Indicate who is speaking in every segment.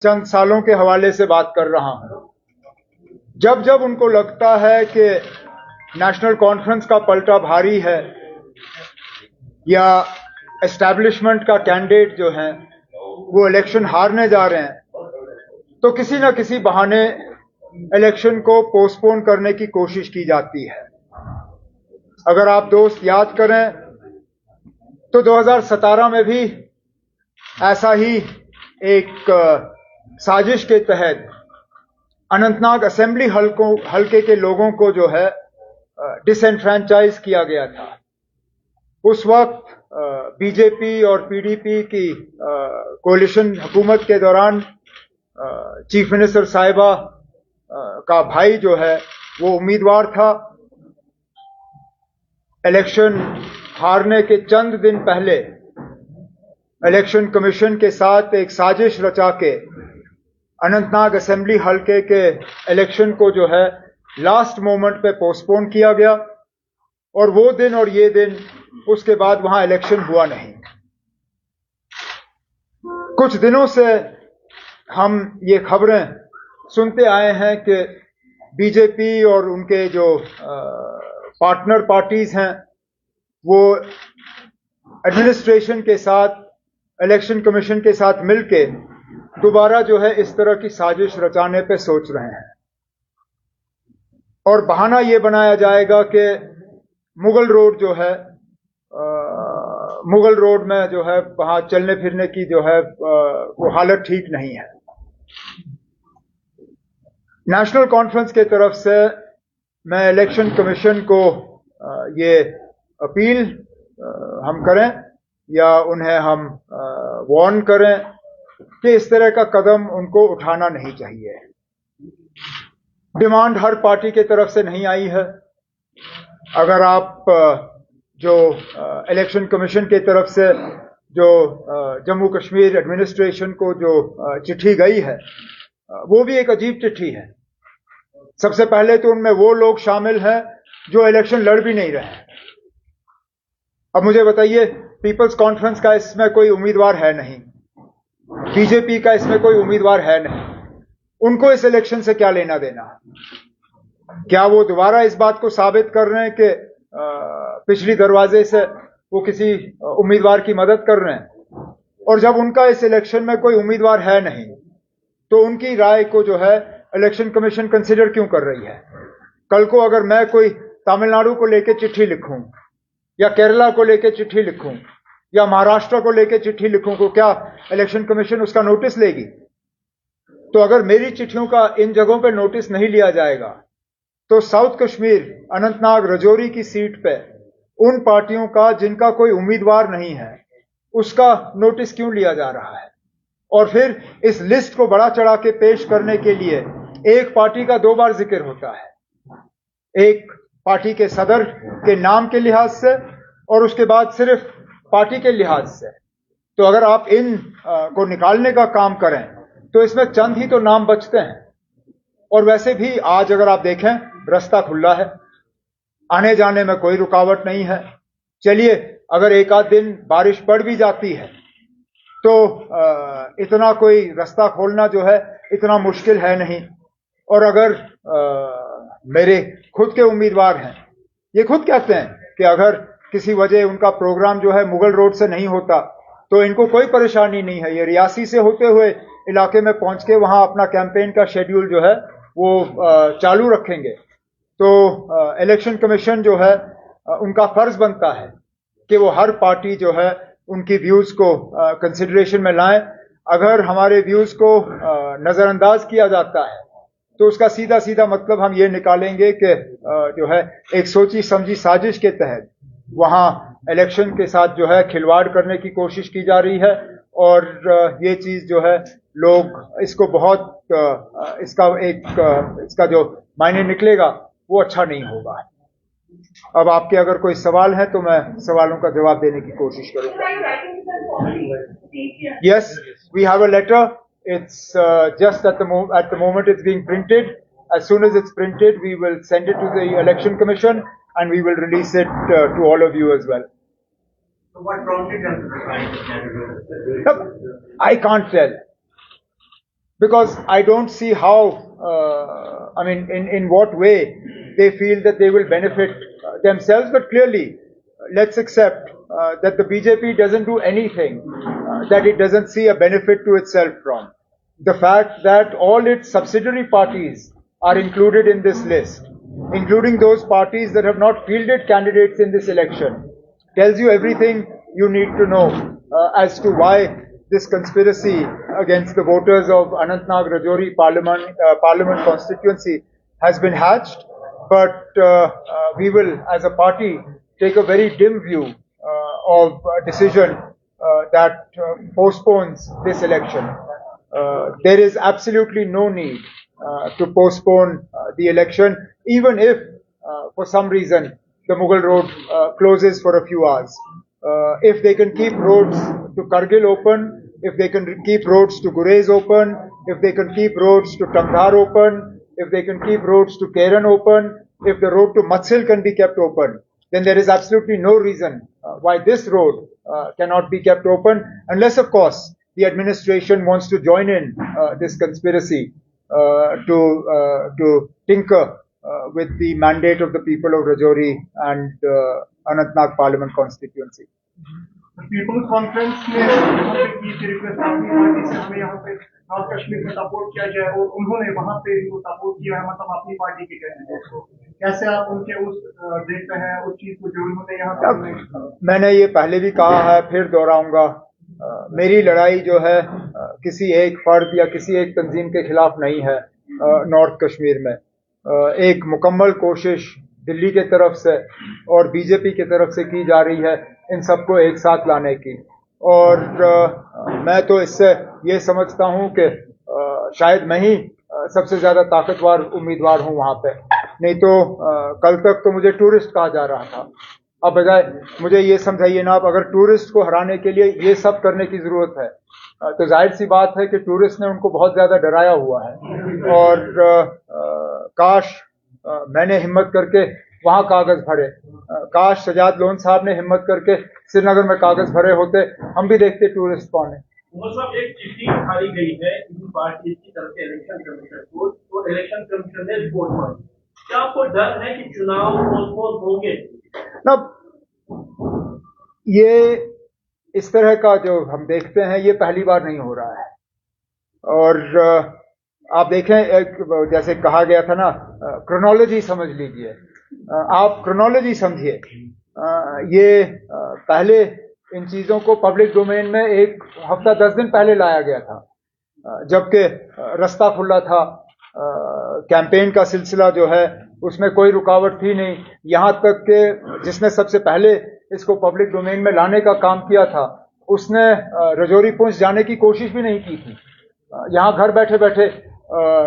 Speaker 1: चंद सालों के हवाले से बात कर रहा हूं। जब जब उनको लगता है कि नेशनल कॉन्फ्रेंस का पलटा भारी है या एस्टैब्लिशमेंट का कैंडिडेट जो है वो इलेक्शन हारने जा रहे हैं, तो किसी न किसी बहाने इलेक्शन को पोस्टपोन करने की कोशिश की जाती है। अगर आप दोस्त याद करें तो 2017 में भी ऐसा ही एक साजिश के तहत अनंतनाग असेंबली हलके के लोगों को जो है डिसएनफ्रेंचाइज किया गया था। उस वक्त बीजेपी और पीडीपी की कोalition हुकूमत के दौरान चीफ मिनिस्टर साहिबा का भाई जो है वो उम्मीदवार था। इलेक्शन हारने के चंद दिन पहले इलेक्शन कमीशन के साथ एक साजिश रचा के अनंतनाग असेंबली हलके के इलेक्शन को जो है लास्ट मोमेंट पे पोस्टपोन किया गया और वो दिन और ये दिन उसके बाद वहां इलेक्शन हुआ नहीं। कुछ दिनों से हम ये खबरें सुनते आए हैं कि बीजेपी और उनके जो पार्टनर पार्टीज हैं वो एडमिनिस्ट्रेशन के साथ, इलेक्शन कमीशन के साथ मिलके दोबारा जो है इस तरह की साजिश रचाने पे सोच रहे हैं और बहाना ये बनाया जाएगा कि मुगल रोड जो है, मुगल रोड में जो है वहां चलने फिरने की जो है वो हालत ठीक नहीं है। नेशनल कॉन्फ्रेंस के तरफ से मैं इलेक्शन कमीशन को ये अपील हम करें या उन्हें हम वार्न करें कि इस तरह का कदम उनको उठाना नहीं चाहिए। डिमांड हर पार्टी के तरफ से नहीं आई है। अगर आप जो इलेक्शन कमीशन की तरफ से जो जम्मू कश्मीर एडमिनिस्ट्रेशन को जो चिट्ठी गई है वो भी एक अजीब चिट्ठी है। सबसे पहले तो उनमें वो लोग शामिल हैं जो इलेक्शन लड़ भी नहीं रहे हैं। अब मुझे बताइए, पीपल्स कॉन्फ्रेंस का इसमें कोई उम्मीदवार है नहीं, बीजेपी का इसमें कोई उम्मीदवार है नहीं, उनको इस इलेक्शन से क्या लेना देना? क्या वो दोबारा इस बात को साबित कर रहे हैं कि पिछली दरवाजे से वो किसी उम्मीदवार की मदद कर रहे हैं? और जब उनका इस इलेक्शन में कोई उम्मीदवार है नहीं तो उनकी राय को जो है इलेक्शन कमीशन कंसिडर क्यों कर रही है? कल को अगर मैं कोई तमिलनाडु को लेकर चिट्ठी लिखूं या केरला को लेकर चिट्ठी लिखूं या महाराष्ट्र को लेकर चिट्ठी लिखूं तो क्या इलेक्शन कमीशन उसका नोटिस लेगी? तो अगर मेरी चिट्ठियों का इन जगहों पर नोटिस नहीं लिया जाएगा तो साउथ कश्मीर, अनंतनाग, रजौरी की सीट पे उन पार्टियों का जिनका कोई उम्मीदवार नहीं है उसका नोटिस क्यों लिया जा रहा है? और फिर इस लिस्ट को बड़ा चढ़ा के पेश करने के लिए एक पार्टी का दो बार जिक्र होता है, एक पार्टी के सदर के नाम के लिहाज से और उसके बाद सिर्फ पार्टी के लिहाज से। तो अगर आप इन को निकालने का काम करें तो इसमें चंद ही तो नाम बचते हैं। और वैसे भी आज अगर आप देखें रास्ता खुला है, आने जाने में कोई रुकावट नहीं है। चलिए अगर एक आध दिन बारिश पड़ भी जाती है तो इतना कोई रास्ता खोलना जो है इतना मुश्किल है नहीं। और अगर मेरे खुद के उम्मीदवार हैं, ये खुद कहते हैं कि अगर किसी वजह उनका प्रोग्राम जो है मुगल रोड से नहीं होता तो इनको कोई परेशानी नहीं है, ये रियासी से होते हुए इलाके में पहुंच के वहां अपना कैंपेन का शेड्यूल जो है वो चालू रखेंगे। तो इलेक्शन कमीशन जो है उनका फर्ज बनता है कि वो हर पार्टी जो है उनकी व्यूज को कंसिडरेशन में लाएं। अगर हमारे व्यूज को नजरअंदाज किया जाता है तो उसका सीधा सीधा मतलब हम ये निकालेंगे कि जो है एक सोची समझी साजिश के तहत वहां इलेक्शन के साथ जो है खिलवाड़ करने की कोशिश की जा रही है। और ये चीज जो है लोग इसको बहुत इसका जो मायने निकलेगा वो अच्छा नहीं होगा। अब आपके अगर कोई सवाल है तो मैं सवालों का जवाब देने की कोशिश करूंगा। Yes, we have a letter. It's just at the moment it's being printed. As soon as it's printed, we will send it to the Election Commission and we will release it to all of you as well.
Speaker 2: So what prompted them to decide?
Speaker 1: I can't tell. because I don't see how, in what way they feel that they will benefit themselves. But clearly, let's accept that the BJP doesn't do anything that it doesn't see a benefit to itself from. The fact that all its subsidiary parties are included in this list, including those parties that have not fielded candidates in this election, tells you everything you need to know as to why this conspiracy against the voters of Anantnag Rajouri Parliament constituency has been hatched. But we will, as a party, take a very dim view of a decision that postpones this election. There is absolutely no need to postpone the election, even if, for some reason, the Mughal Road closes for a few hours. If they can keep roads to Kargil open, if they can keep roads to Gurez open, if they can keep roads to Tangdhar open, if they can keep roads to Keran open, if the road to Matsil can be kept open, then there is absolutely no reason why this road cannot be kept open, unless, of course, the administration wants to join in this conspiracy to tinker with the mandate of the people of Rajouri and Anantnag Parliament constituency.
Speaker 2: People's Conference ने यहाँ पे की थी request अपनी party से हमें यहाँ पे नॉर्थ कश्मीर में सपोर्ट किया जाए, और उन्होंने वहाँ पे इनको सपोर्ट किया है, मतलब अपनी पार्टी के कैंडिडेट को। कैसे आप उनके उस देखते हैं उस चीज को जो उन्होंने यहाँ पे?
Speaker 1: मैंने ये पहले भी कहा है, फिर दोहराऊंगा, मेरी लड़ाई जो है किसी एक फर्द या किसी एक तंजीम के खिलाफ नहीं है। नॉर्थ कश्मीर में एक मुकम्मल कोशिश दिल्ली के तरफ से और बीजेपी की तरफ से की जा रही है इन सबको एक साथ लाने की, और मैं तो इससे ये समझता हूं कि शायद मैं ही सबसे ज्यादा ताकतवर उम्मीदवार हूं वहां पे। नहीं तो कल तक तो मुझे टूरिस्ट कहा जा रहा था। अब बजाय मुझे ये समझाइए ना, आप अगर टूरिस्ट को हराने के लिए ये सब करने की जरूरत है तो जाहिर सी बात है कि टूरिस्ट ने उनको बहुत ज्यादा डराया हुआ है। और काश मैंने हिम्मत करके वहां कागज भरे, काश सजाद लोन साहब ने हिम्मत करके श्रीनगर में कागज भरे होते, हम भी देखते टूरिस्ट कौन है।
Speaker 3: एक चिट्ठी उठाई गई है पार्टी की तरफ से इलेक्शन कमीशन को, तो इलेक्शन कमीशन ने रिपोर्ट मांगी। क्या आपको डर है कि चुनाव पोस्टपोन होंगे?
Speaker 1: ना, ये इस तरह का जो हम देखते हैं ये पहली बार नहीं हो रहा है। और आप देखें, जैसे कहा गया था ना, क्रोनोलॉजी समझ लीजिए, आप क्रोनोलॉजी समझिए। ये पहले इन चीजों को पब्लिक डोमेन में एक हफ्ता 10 दिन पहले लाया गया था, जबकि रास्ता खुला था। कैंपेन का सिलसिला जो है उसमें कोई रुकावट थी नहीं। यहां तक कि जिसने सबसे पहले इसको पब्लिक डोमेन में लाने का काम किया था उसने रजौरी पुंछ जाने की कोशिश भी नहीं की थी। यहां घर बैठे बैठे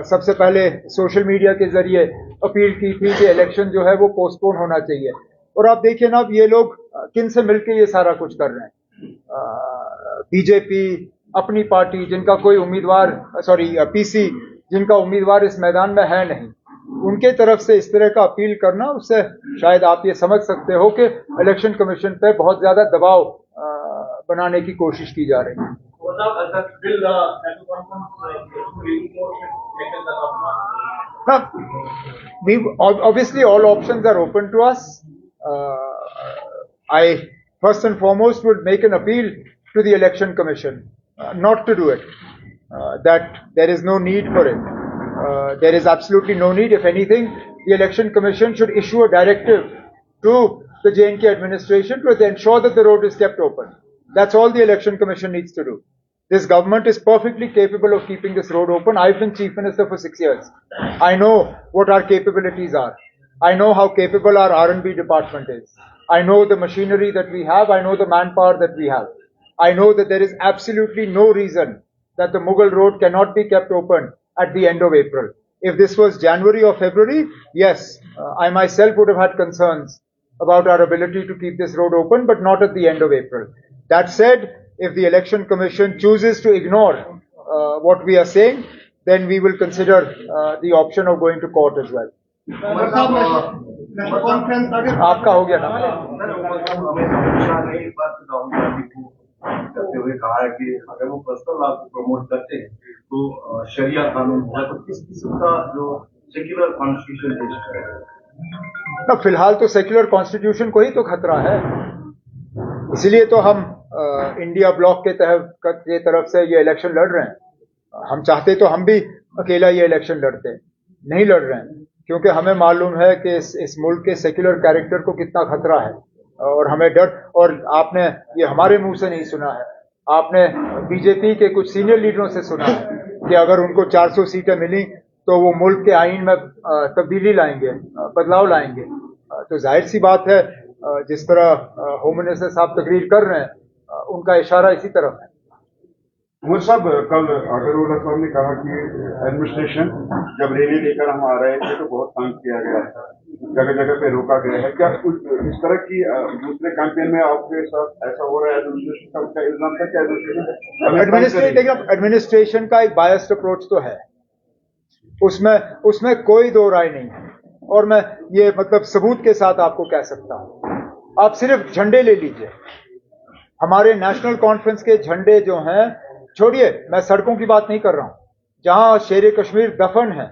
Speaker 1: सबसे पहले सोशल मीडिया के जरिए अपील की थी कि इलेक्शन जो है वो पोस्टपोन होना चाहिए। और आप देखिए ना, अब ये लोग किन से मिलकर ये सारा कुछ कर रहे हैं। बीजेपी अपनी पार्टी जिनका कोई उम्मीदवार, पीसी जिनका उम्मीदवार इस मैदान में है नहीं, उनके तरफ से इस तरह का अपील करना, उससे शायद आप ये समझ सकते हो कि इलेक्शन कमीशन पे बहुत ज्यादा दबाव बनाने की कोशिश की जा रही है। Obviously all options are open to us. I first and foremost would make an appeal to the election commission not to do it, that there is no need for it. There is absolutely no need. If anything, the election commission should issue a directive to the J&K administration to ensure that the road is kept open. That's all the election commission needs to do. This government is perfectly capable of keeping this road open. I've been chief minister for 6 years. I know what our capabilities are. I know how capable our R&B department is. I know the machinery that we have. I know the manpower that we have. I know that there is absolutely no reason that the Mughal Road cannot be kept open at the end of April. If this was January or February, yes, I myself would have had concerns about our ability to keep this road open, but not at the end of April. That said, if the election commission chooses to ignore what we are saying, then we will consider the option of going to court as well. आपका हो गया ना?
Speaker 4: करते हुए कहा है कि अगर वो पर्सनल लॉ को प्रमोट करते हैं तो शरिया कानून होगा, तो किस किस्म का जो सेक्युलर कॉन्स्टिट्यूशन देश का है?
Speaker 1: तो फिलहाल तो सेक्युलर कॉन्स्टिट्यूशन को ही तो खतरा है, इसीलिए तो हम इंडिया ब्लॉक के तरफ से ये इलेक्शन लड़ रहे हैं। हम चाहते तो हम भी अकेला ये इलेक्शन लड़ते, नहीं लड़ रहे हैं, क्योंकि हमें मालूम है कि इस मुल्क के सेक्युलर कैरेक्टर को कितना खतरा है, और हमें डर, और आपने ये हमारे मुंह से नहीं सुना है, आपने बीजेपी के कुछ सीनियर लीडरों से सुना है कि अगर उनको 400 सीटें मिली तो वो मुल्क के आईन में तब्दीली लाएंगे, बदलाव लाएंगे। तो जाहिर सी बात है, जिस तरह होम मिनिस्टर साहब तकरीर कर रहे हैं, उनका इशारा इसी तरफ है।
Speaker 5: वो सब कल अगरवाला साहब ने कहा कि एडमिनिस्ट्रेशन जब रैली लेकर हम आ रहे थे तो बहुत तंग किया गया है, जगह जगह पे रोका गया है। क्या कुछ इस तरह की दूसरे कैंपेन में आपके साथ ऐसा हो रहा है? एडमिनिस्ट्रेशन का इल्जाम था कि
Speaker 1: एडमिनिस्ट्रेशन का एक बायस्ड अप्रोच तो है, उसमें कोई दो राय नहीं है, और मैं ये मतलब सबूत के साथ आपको कह सकता हूं। आप सिर्फ झंडे ले लीजिए, हमारे नेशनल कॉन्फ्रेंस के झंडे जो हैं, छोड़िए, मैं सड़कों की बात नहीं कर रहा हूं, जहां शेर कश्मीर दफन है